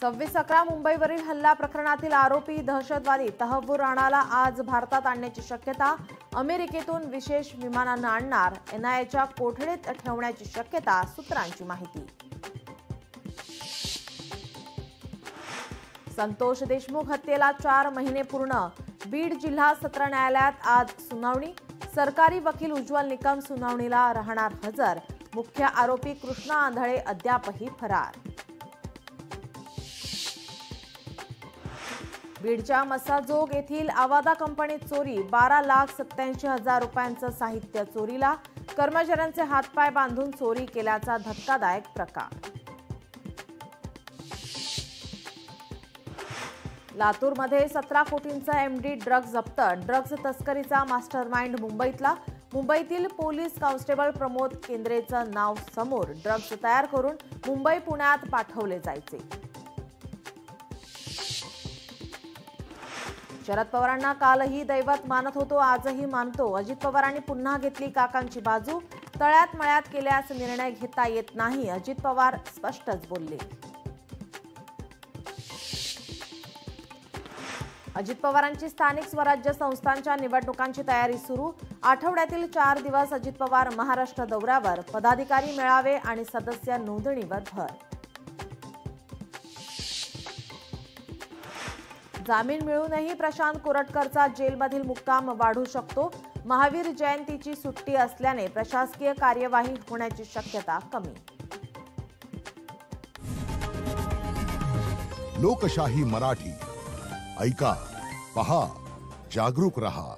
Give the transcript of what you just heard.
26/11 मुंबईवरील हल्ला प्रकरणातील आरोपी दहशतवादी तहव्वूर राणाला आज भारतात आणण्याची शक्यता। अमेरिकेतून विशेष विमानाने आणणार, एनआयएच्या कोठडीत ठेवण्याची शक्यता, सूत्रांची माहिती। संतोष देशमुख हत्येला 4 महिने पूर्ण, बीड जिल्हा सत्र न्यायालयात आज सुनावणी। सरकारी वकील उज्ज्वल निकम सुनावणीला राहणार हजर। मुख्य आरोपी कृष्णा आंधळे अद्यापही फरार। बीडच्या मसाजोग येथील आवादा कंपनीत चोरी, 12,87,000 रुपयांचं साहित्य चोरीला। कर्मचाऱ्यांचे हातपाय बांधून चोरी केल्याचा धक्कादायक प्रकार। लातूरमध्ये 17 कोटींचा एमडी ड्रग्ज जप्त, ड्रग्ज तस्करीचा मास्टरमाइंड मुंबईतला। मुंबईतील पोलीस कॉन्स्टेबल प्रमोद केंद्रेचं नाव समोर, ड्रग्ज तयार करून मुंबई पुण्यात पाठवले जायचे। शरद पवारांना कालही दैवत मानत होतो, आजही मानतो। अजित पवारांनी पुन्हा घेतली काकांची बाजू, तळ्यात मळ्यात केल्यास निर्णय घेता येत नाही, अजित पवार स्पष्टच बोलले। अजित पवारांची स्थानिक स्वराज्य संस्थांच्या निवडणुकांची तयारी सुरू। आठवड्यातील 4 दिवस अजित पवार महाराष्ट्र दौऱ्यावर, पदाधिकारी मेळावे आणि सदस्य नोंदणीवर भर। जामीन मिळूनही प्रशांत कोरटकरचा जेलमधील मुक्काम वाढू शकतो। महावीर जयंतीची सुट्टी असल्याने प्रशासकीय कार्यवाही होण्याची शक्यता कमी। लोकशाही मराठी ऐका, पहा, जागरूक रहा।